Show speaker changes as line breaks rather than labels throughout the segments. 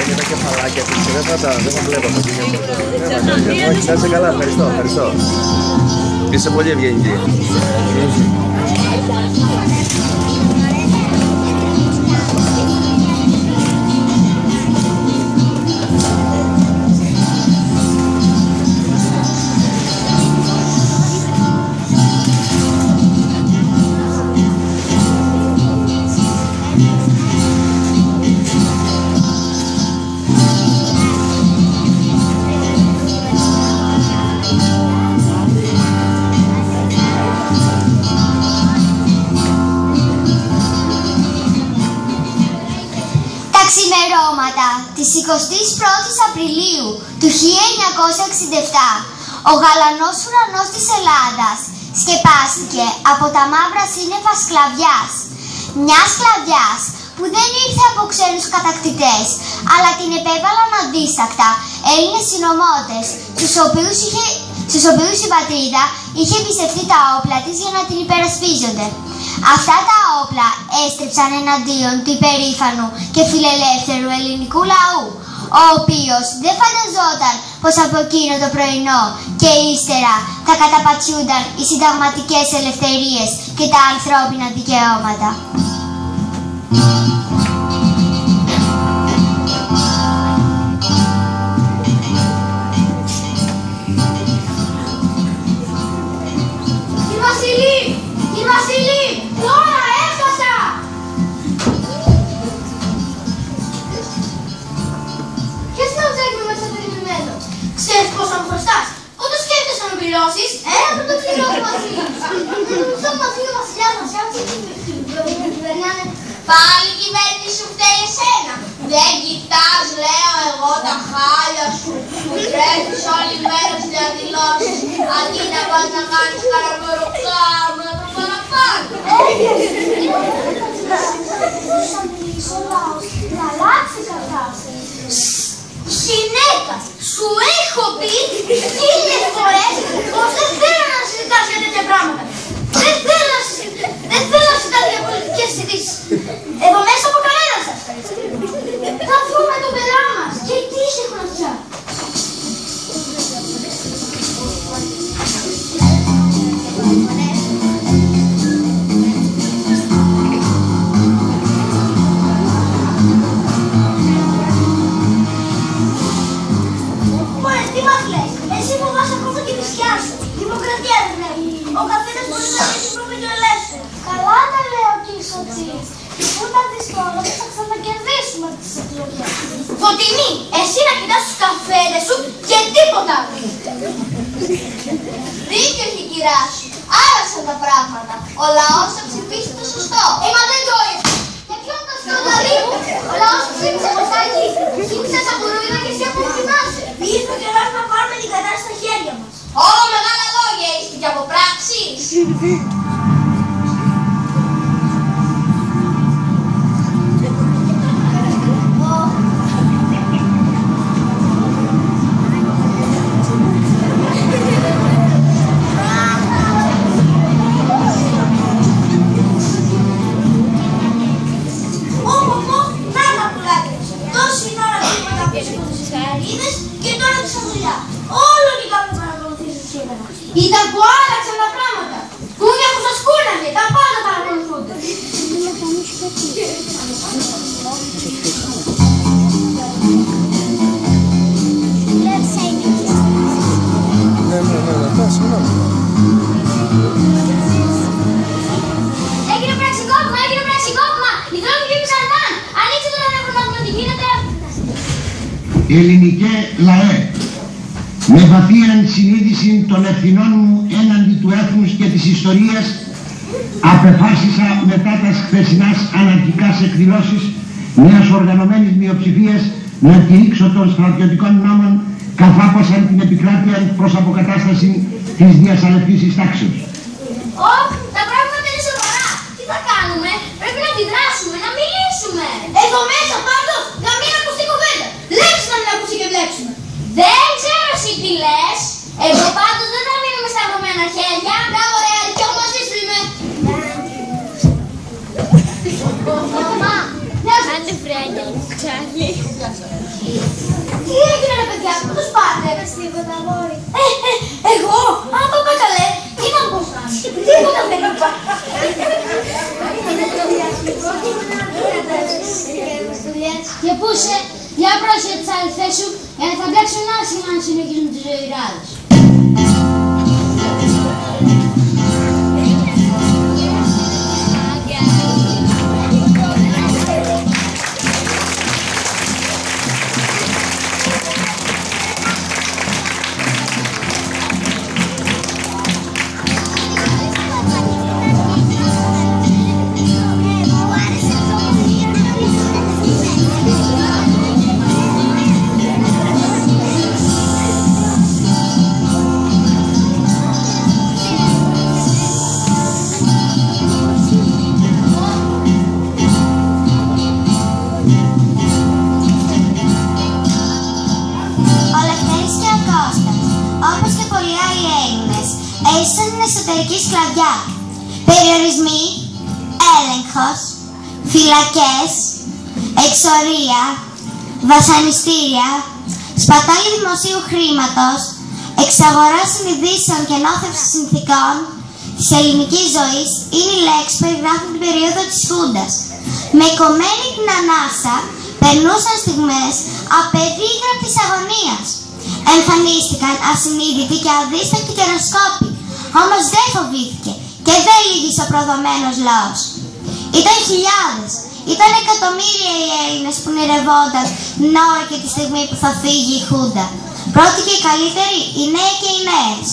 και τα κεφαλάκια της, δεν θα βλέπω το όχι, να είσαι καλά, ευχαριστώ. Είσαι πολύ ευγενική.
Της 21ης Απριλίου του 1967, ο γαλανός ουρανός της Ελλάδας σκεπάστηκε από τα μαύρα σύννεφα σκλαβιάς. Μιας σκλαβιάς που δεν ήρθε από ξένους κατακτητές, αλλά την επέβαλαν αδίστακτα Έλληνες συνωμότες, στους οποίους η πατρίδα είχε εμπιστευτεί τα όπλα της για να την υπερασπίζονται. Αυτά τα όπλα έστρεψαν εναντίον του υπερήφανου και φιλελεύθερου ελληνικού λαού, ο οποίος δεν φανταζόταν πως από εκείνο το πρωινό και ύστερα θα καταπατιούνταν οι συνταγματικές ελευθερίες και τα ανθρώπινα δικαιώματα.
Κύριε Βασίλη, τώρα έφτασα! Ποιος είναι ο Τζέκμι μέσα στο περιποιημένο? Ξέρεις πόσα μου χρωστάς? Όταν σκέφτεσαι να με πληρώσεις, θα το πληρώσω μαζί. Αυτό μας είναι ο βασιλιάς μας, έτσι κυβερνάνε. Πάλι η κυβέρνηση σου φταίει εσένα. Δεν κοιτάς, λέω εγώ, τα χάλια σου που τρέχεις όλη μέρα στις διαδηλώσεις, αντί να πας να κάνεις καραμεροκάμα το παραπάνω. Θα μιλήσω ο λαός, να αλλάξει η κατάσταση. Γυναίκα, σου έχω πει 1000 φορές πως δεν θέλω να συζητάς για τέτοια πράγματα. Δεν θέλω να συζητάς για πολιτικές ειδήσεις. Εδώ μέσα από κανέναν σας. Θα βρούμε τον πελά μας και τι είσαι χρονιά. Μωρέ, τι μας λες? Εσύ φοβάσαι ακόμα και τη σκιά σου. Δημοκρατία δεν έχει. Ο καθένας μπορεί να έχει προφίλιο ελεύθερο. Καλά τα λέω, κύριε Σοτσής. Πού θα δεις τώρα, θα ξανακερδίσουμε τις εκλογές. Φωτεινή, εσύ να κοιτάς τους καφέδες σου και τίποτα άλλο. Δίκιο έχει η κυρά σου. Άλλαξαν τα πράγματα. Ο λαός θα ψηφίσει το σωστό. Μα δεν το είπε. Για ποιον το σκοτάδι μου. Ο λαός ψήφισε Κωστάκη. Ψήφισε σαν κουρούιδα και εσύ από θυμάσαι. Ήρθε ο καιρός να πάρουμε την κατάσταση στα χέρια μας. Μεγάλα λόγια είστε και από πράξεις. Ήταν που άλλαξαν τα πράγματα. Κούνια που σας κούναγε, τα πάντα παρακολουθούνται. Έγινε πραξικόπημα. Οι δρόμοι λείπησαν καν. Ανοίξτε το ραδιόφωνο να την γίνεται.
Ελληνικέ λαέ, με βαθύ ενσυνείδηση των ευθυνών μου έναντι του έθνους και της ιστορίας, απεφάσισα μετά τα χθεσινάς αναρχικάς εκδηλώσεις μιας οργανωμένης μειοψηφίας να κηρύξω των στρατιωτικών νόμων καθάποσαν την επικράτεια προς αποκατάσταση της διασαλευτήσης τάξεως.
Τα πράγματα είναι σοβαρά. Τι θα κάνουμε? Πρέπει να αντιδράσουμε, να μιλήσουμε. Εδώ μέσα πάντως να μην ακουστεί κουβέντα. Λέξη να μην ακουστεί και βλέψουμε. Δεν ξέρω εσύ τι λες. Εγώ πάντως δεν θα μείνουμε σταυρωμένα χέρια. Μπράβο ρε, κι εγώ μαζί σου είμαι. Άντε βρε, Άγγελο, Τσάρλι. Τι έγινε ρε παιδιά, πού τους πάτε? Τίποτα αγόρι. Εγώ, αν το είπα καλέ, τι να πω. Τίποτα δεν είπα.
Και πού είσαι, για πρόσεχε τις αληθές σου, γιατί θα μπλέξουν άσχημα αν συνεχίζουν τις ζωηράδες. Έζησαν στην εσωτερική σκλαβιά. Περιορισμοί, έλεγχος, φυλακές, εξορία, βασανιστήρια, σπατάλη δημοσίου χρήματος, εξαγορά συνειδήσεων και νόθευση συνθηκών της ελληνικής ζωής είναι οι λέξεις που περιγράφουν την περίοδο της Χούντας. Με κομμένη την ανάσα περνούσαν στιγμές απερίγραπτης αγωνίας. Εμφανίστηκαν ασυνείδητοι και αδίστακτοι καιροσκόποι, όμως δεν φοβήθηκε και δεν λύγησε ο προδομένος λαός. Ήταν χιλιάδες, ήταν εκατομμύρια οι Έλληνες που ονειρευόταν την ώρα και τη στιγμή που θα φύγει η Χούντα. Πρώτοι και οι καλύτεροι, οι νέοι και οι νέες.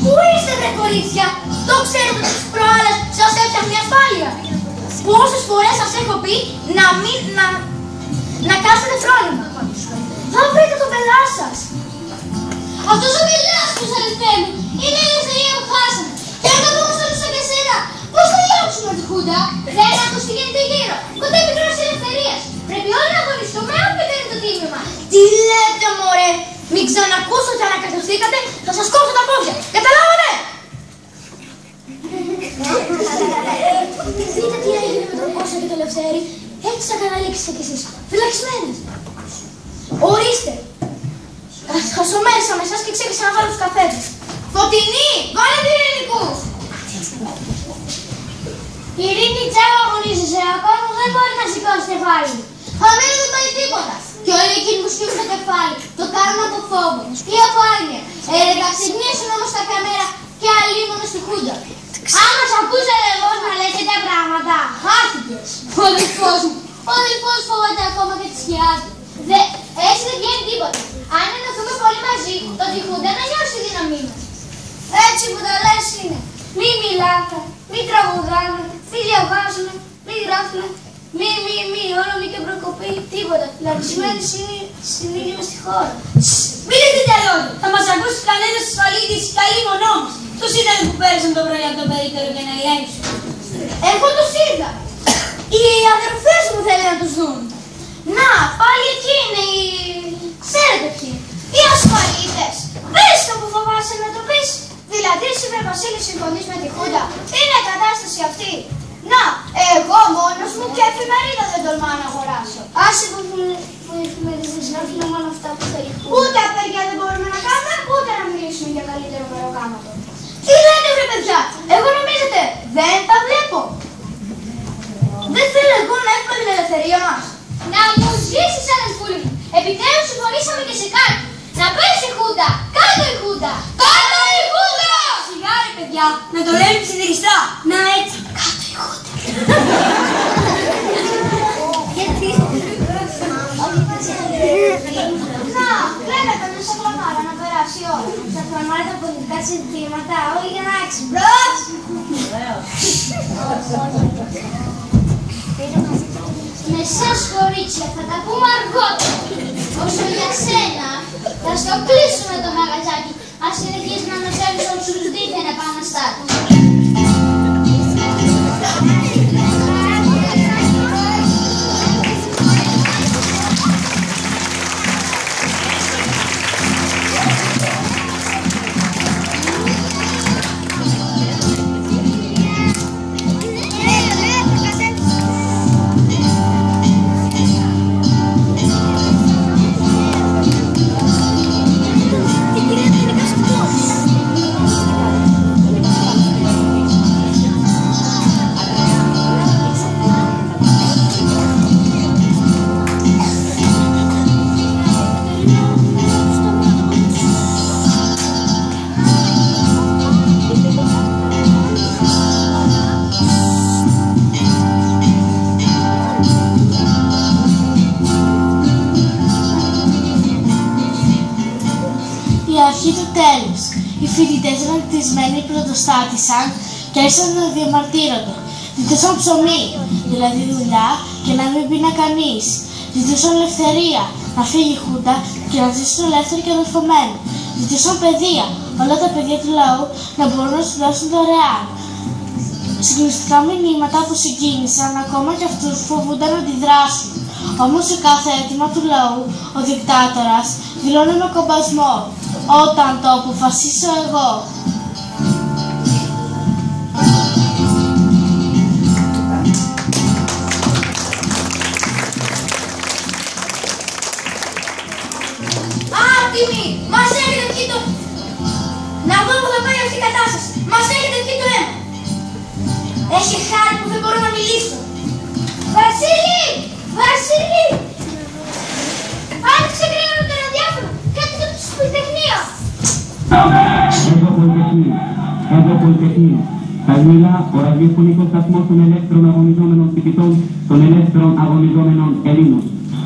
Πού είστε βρε κορίτσια? Το ξέρετε ότι τις προάλλες σας έφτιαχνε ασφάλεια. Πόσες φορές σας έχω πει να κάσετε φρόνημα. Θα βρείτε το πελά σας.
Αυτός ο πελάς τους αδελφέ μου είναι η ελευθερία που χάσαμε. Και αν το πούμε στο λίστα και σειρά, πώς θα διώξουμε τη Χούντα? Δεν ακούς τι γίνεται γύρω. Κοντά μικρός ελευθερίας. Πρέπει όλοι να αγωνιστούμε όποιο είναι το τίμημα.
Τι λέτε μωρέ? Μην ξανακούσω ότι ανακατευθήκατε, θα σας κόψω τα πόδια. Καταλάβατε? Δείτε τι έγινε με τον Κώστα και τον Λευτέρη. Έτσι θα καταλήξετε κι εσείς. Φυλακισμένες. Ορίστε. Χασομέρισα με εσάς και ξέχασα να βάλω τους καφέδες. Φωτεινή, βάλε πυρηνικούς.
Η Ειρήνη Τσάβα αγωνίζεσαι, ο κόσμος δεν μπορεί να σηκώσει κεφάλι. Χαμένο δεν πάει τίποτα. Και όλοι εκείνοι που σκύβουν το κεφάλι το κάνουν από φόβο ή από άγνοια. Θα ξυπνήσουν όμως τα καμέρα και αλίμονο στη Χούντα. Άμα σ' ακούσε εγώ να λες τέτοια πράγματα, χάθηκες. Ο αδελφός φοβάται ακόμα και τη σκιά του. Έτσι δεν βγαίνει τίποτα. Αν ενωθούμε πολύ μαζί, τότε η Χούντα να νιώσει τη δύναμή μας. Έτσι που τα λες είναι. Μη μιλάτε, μη τραγουδάμε, μη διαβάζουμε, μη γράφουμε. Μη, όλο μη και προκοπή, τίποτα. Λαρισμένοι συνήγοι μες στη χώρα.
Μην λέτε τέτοια λόγια. Θα μας ακούσει κανένας ασφαλίτης καλή μονό μας. Τους είδατε που πέρασαν το πρωί από το περίπτερο για να ελέγξουν.
Εγώ τους είδα. Οι αδερφές μου θέλουν να τους δουν. Να, πάλι εκεί είναι οι... Ξέρετε ποιοι. Οι ασφαλίτες. Πες το που φοβάσαι να το πεις. Δηλαδή, σήμερα Βασίλη συμφωνείς με τη Χούντα. Είναι η κατάσταση αυτή. Να, εγώ μόνος μου και εφημερίδα δεν τολμάω να αγοράσω.
Άσε που οι εφημερίδες να έρθουν μόνο αυτά που θέλει.
Ούτε απεργία δεν μπορούμε να κάνουμε, ούτε να μιλήσουμε για καλύτερο μεροκάματο. Τι λέτε βρε παιδιά, εγώ νομίζετε, δεν τα βλέπω. Δεν θέλω εγώ να έχω την ελευθερία μας.
Να μου ζήσεις αδελφούλη μου. Επιτέλους συμφωνήσαμε και σε κάτι. Να πέσει η Χούντα. Κάτω η Χούντα. Κάτω η Χούντα.
Σιγά ρε παιδιά, να το λέμε ψιθυριστά. Να έτσι.
Κάτω η Χούντα.
Να, βλέπετε με σε κλαμάρα να περάσει η ώρα. Θα κλαμάρει τα πολιτικά συνθήματα, όλοι για να έξι. Μπρος!
Με εσάς κορίτσια θα τα πούμε αργότερα. Όσο για σένα, θα στο κλείσουμε το μαγαζάκι. Ας συνεχίσεις να νοσεύεις όλους τους δίθεν επαναστάτες.
αρχή του τέλους. Οι φοιτητές ανακτισμένοι πρωτοστάτησαν και άρχισαν να διαμαρτύρονται. Ζητούσαν ψωμί, δηλαδή δουλειά και να μην πεινά κανείς. Ζητούσαν ελευθερία, να φύγει η Χούντα και να ζήσουν ελεύθεροι και αδελφωμένοι. Ζητούσαν παιδεία, όλα τα παιδιά του λαού να μπορούν να σπουδάσουν δωρεάν. Συγκλονιστικά μηνύματα που συγκίνησαν ακόμα και αυτούς που φοβούνταν να αντιδράσουν. Όμως σε κάθε αίτημα του λαού, ο δικτάτορας δηλώνει με κομπασμό «Όταν το αποφασίσω εγώ».
Άτιμοι! Μας έχετε πιει το... Να δω που θα πάει αυτή η κατάσταση. Μας έχετε πιει το αίμα. Έχει χάρη που δεν μπορώ να μιλήσω. Βασίλη! Βασίλη! Άνοιξε γρήγορα το ραδιόφωνο. Κάτι το Πολυτεχνείο.
Εδώ Πολυτεχνείο. Καλημέρα, ο ραδιοφωνικός σταθμός των ελεύθερων αγωνιζόμενων φοιτητών, των ελεύθερων αγωνιζόμενων Ελλήνων.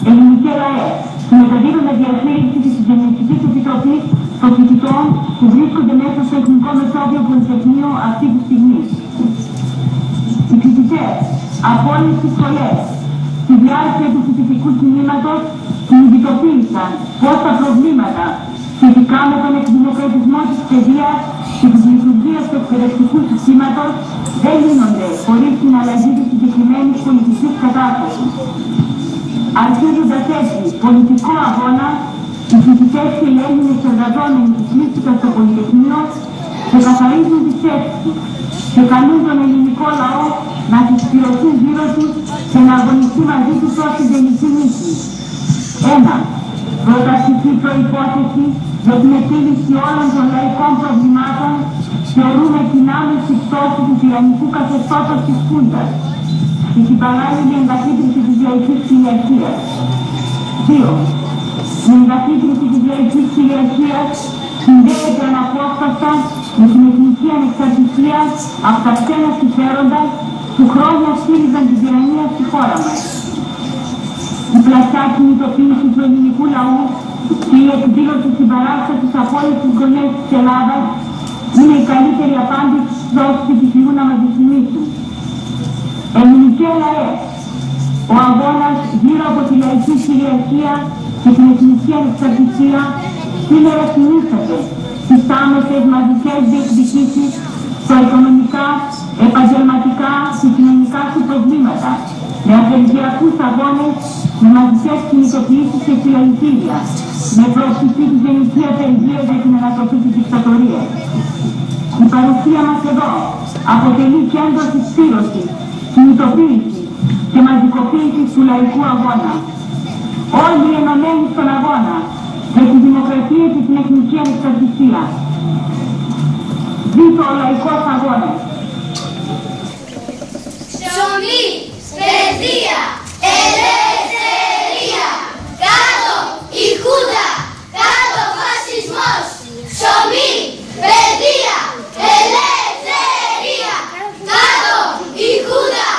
Ελληνική ΛΑΕ, συμμεταδίδω με διαχείριση της Συντονιστικής Επιτροπής των φοιτητών που βρίσκονται μέσα στο Εθνικό Μεσόβιο Πολυτεχνείο αυτή τη στιγμή. Οι φοιτητές από όλες τις σχολές, στη διάρκεια του φοιτητικού κινήματος, συνειδητοποίησαν πως τα προβλήματα σχετικά με τον εκδημοκρατισμό της παιδείας και της λειτουργίας του εκπαιδευτικού συστήματος δεν γίνονται χωρίς την αλλαγή της συγκεκριμένης πολιτικής κατάστασης. Αρχίζοντας έτσι πολιτικό αγώνα, οι φοιτητές και οι Έλληνες εργαζόμενοι της Λύσσικας στο Πολυτεχνείο ξεκαθαρίζουν τις θέσεις τους και καλούν τον ελληνικό λαό να συσπηρωθεί γύρω τους και να αγωνιστεί μαζί τους ως την τελική νίκη. 1. Πρωταρχική προϋπόθεση για την επίλυση όλων των λαϊκών προβλημάτων θεωρούμε την άμεση πτώση του τυραννικού καθεστώτος της Χούντας και την παράλληλη εγκαθίδρυση της λαϊκής κυριαρχίας. 2. Η εγκαθίδρυση της λαϊκής κυριαρχίας συνδέεται αναπόσπαστα με την εθνική ανεξαρτησία από τα ξένα συμφέροντα που χρόνια στήριζαν την τυραννία στη χώρα μας. Η πλατιά κινητοποίηση του ελληνικού λαού και η εκδήλωση συμπαράστασης από όλες τις γωνιές της Ελλάδας είναι η καλύτερη απάντηση στις δόσεις του επιχειρού να μας θυμίσουν. Ελληνική ΛΑΕ, ο αγώνας γύρω από τη λαϊκή κυριαρχία και την εθνική ανεξαρτησία σήμερα συνίσταται στις άμεσες μαζικές διεκδικήσεις στα οικονομικά, επαγγελματικά και κοινωνικά του προβλήματα, με απεργιακούς αγώνες, με μαζικές κινητοποιήσεις και συλλαλητήρια, με πρόσκληση της γενική απεργία για την ανατροπή της δικτατορίας. Η παρουσία μας εδώ αποτελεί κέντρο της στήρωσης, κινητοποίησης και μαζικοποίησης του λαϊκού αγώνα. Όλοι ενωμένοι στον αγώνα για τη δημοκρατία και την εθνική ανεξαρτησία. Ζήτω ο λαϊκός αγώνας.
Ψωμί, παιδεία, ελευθερία. Κάτω η Χούντα, κάτω φασισμός. Ψωμί, παιδεία, ελευθερία. Κάτω η Χούντα,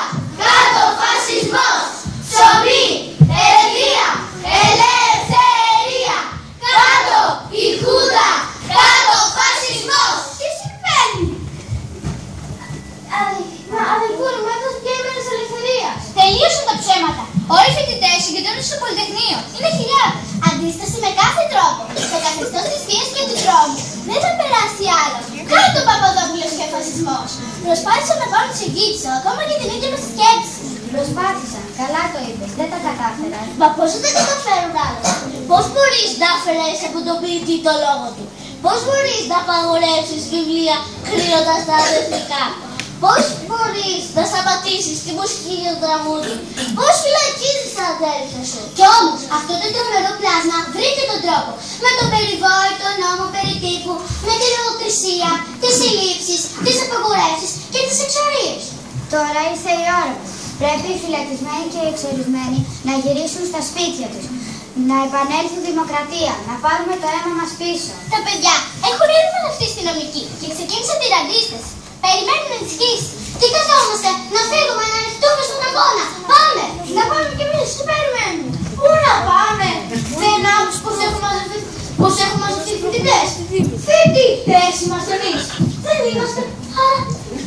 κάτω φασισμός. Ψωμί, παιδεία, ελευθερία. Κάτω η Χούντα, κάτω φασισμός. Τι συμβαίνει? Αδελφούρη μου, έφτασε και έμενες ελευθερίας. Τελείωσαν τα ψέματα. Όλοι οι φοιτητές συγκεντρώνονται στο Πολυτεχνείο. Είναι χιλιάδες. Αντίσταση με κάθε τρόπο. Το καθεστώς της βίας και του τρόμου. Δεν θα περάσει άλλο. Κάτω τον Παπαδόπουλος και ο φασισμός. Προσπάθησαν να πάρουν σε γύψο, ακόμα και την ίδια μας σκέψη. Προσπάθησαν. Καλά το είπες. Δεν τα κατάφεραν. Μα πώς δεν τα καταφέρουν άλλο? Πώς μπορείς να αφαιρέσεις από τον ποιητή το λόγο του? Πώς μπορείς να απαγορεύσεις βιβλία κρύοντας τα αδεθνικά? Πώς μπορείς να σταματήσεις τη μουσική και το τραγούδι? Πώς φυλακίζεις τα αδέρφια σου? Κι όμως αυτό το τρομερό πλάσμα βρήκε τον τρόπο. Με τον περιβόητο νόμο περί τύπου, με τη λογοκρισία, τις συλλήψεις, τις απαγορεύσεις και τις εξορίες. Τώρα ήρθε η ώρα μας. Πρέπει οι φυλακισμένοι και οι εξορισμένοι να γυρίσουν στα σπίτια τους. Να επανέλθει η δημοκρατία, να πάρουμε το αίμα μας πίσω. Τα παιδιά έχουν ήδη φανευτεί στη νομική και ξεκίνησαν την αντίσταση. Περιμένουν ενισχύσεις. Τι καθόμαστε, να φύγουμε, να ανοιχτούμε στον αγώνα. Πάμε! Να πάμε κι εμείς, τι περιμένουμε? Πού να πάμε? Δεν άκουσες πως έχουν μαζευτεί οι φοιτητές. Φοιτητές είμαστε εμείς. Δεν είμαστε. Άρα,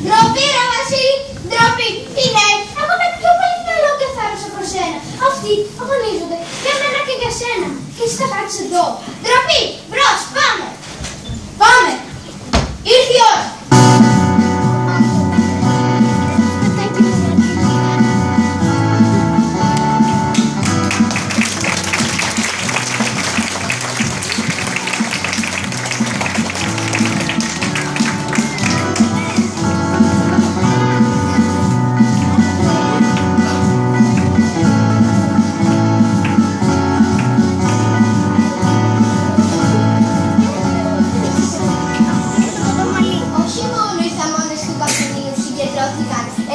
ντροπή ρε Βασίλη, ντροπή. Τι λέει, εγώ με πιο πολύ καλό και θάρρος από σένα. Αυτοί αγωνίζονται για μένα και για σένα. Και εσύ θα κάτσεις εδώ. Ντροπή, μπρος, πάμε. Πάμε. Ήρθε η ώρα.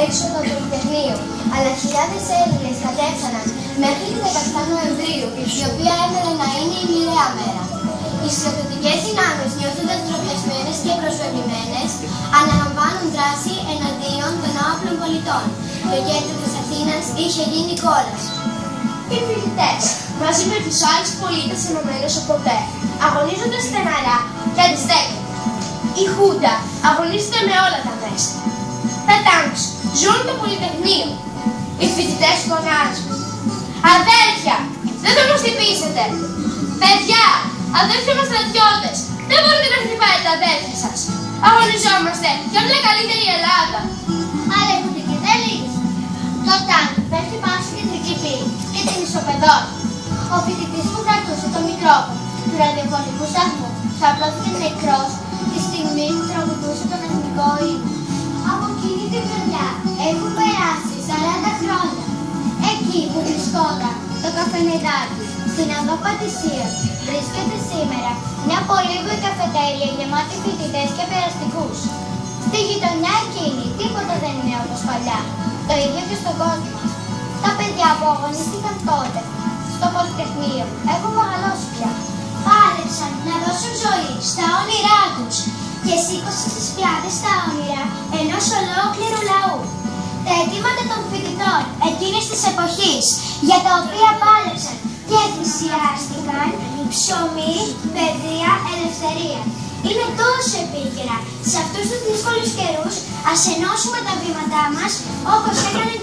Έξω από το Πολυτεχνείο, αλλά χιλιάδες Έλληνες κατέφθαναν μέχρι την 17 Νοεμβρίου, η οποία έμενε να είναι η μοιραία μέρα. Οι στρατιωτικές δυνάμεις, νιώθοντας ντροπιασμένες και προσβεβλημένες, αναλαμβάνουν δράση εναντίον των άοπλων πολιτών. Το κέντρο της Αθήνας είχε γίνει κόλας.
Οι φοιτητές, μαζί με τους άλλους πολίτες ενωμένους από ποτέ, αγωνίζονται στεναρά και αντιστέκονται. Η Χούντα αγωνίζεται με όλα τα μέσα. Τα τάγκς ζουν το Πολυτεχνείο. Οι φοιτητές φωνάζουν. Αδέρφια, δεν θα μας χτυπήσετε. Παιδιά, αδέρφια μας στρατιώτες, δεν μπορείτε να χτυπάτε τα αδέρφια σας. Αγωνιζόμαστε για μια καλύτερη Ελλάδα.
Αλλά οι φοιτητικοί δεν λύγουν. Το τάγκ πέφτει πάνω στην κεντρική πύλη και την ισοπεδώνει. Ο φοιτητής που κρατούσε το μικρόφωνο του ραδιοφωνικού σταθμού θαπλώθηκε νεκρός τη στιγμή που τραγουδούσε τον εθνικό ύμνο. Από εκείνη την βραδιά έχουν περάσει 40 χρόνια. Εκεί που βρισκόταν το καφενεδάκι στην οδό Πατησίων βρίσκεται σήμερα μια πολύβουη καφετέρια γεμάτη φοιτητές και περαστικούς. Στη γειτονιά εκείνη τίποτα δεν είναι όπως παλιά. Το ίδιο και στον κόσμο μας. Τα παιδιά που αγωνίστηκαν τότε στο Πολυτεχνείο έχουν μεγαλώσει πια. Πάλεψαν να δώσουν ζωή στα όνειρά τους και σήκωσαν στις πλάτες τα όνειρα ενός ολόκληρου λαού. Τα αιτήματα των φοιτητών εκείνης της εποχής, για τα οποία πάλεψαν και θυσιάστηκαν ψωμί, παιδεία, ελευθερία, είναι τόσο επίκαιρα. Σε αυτούς τους δύσκολους καιρούς ας ενώσουμε τα βήματά μας όπως έκανε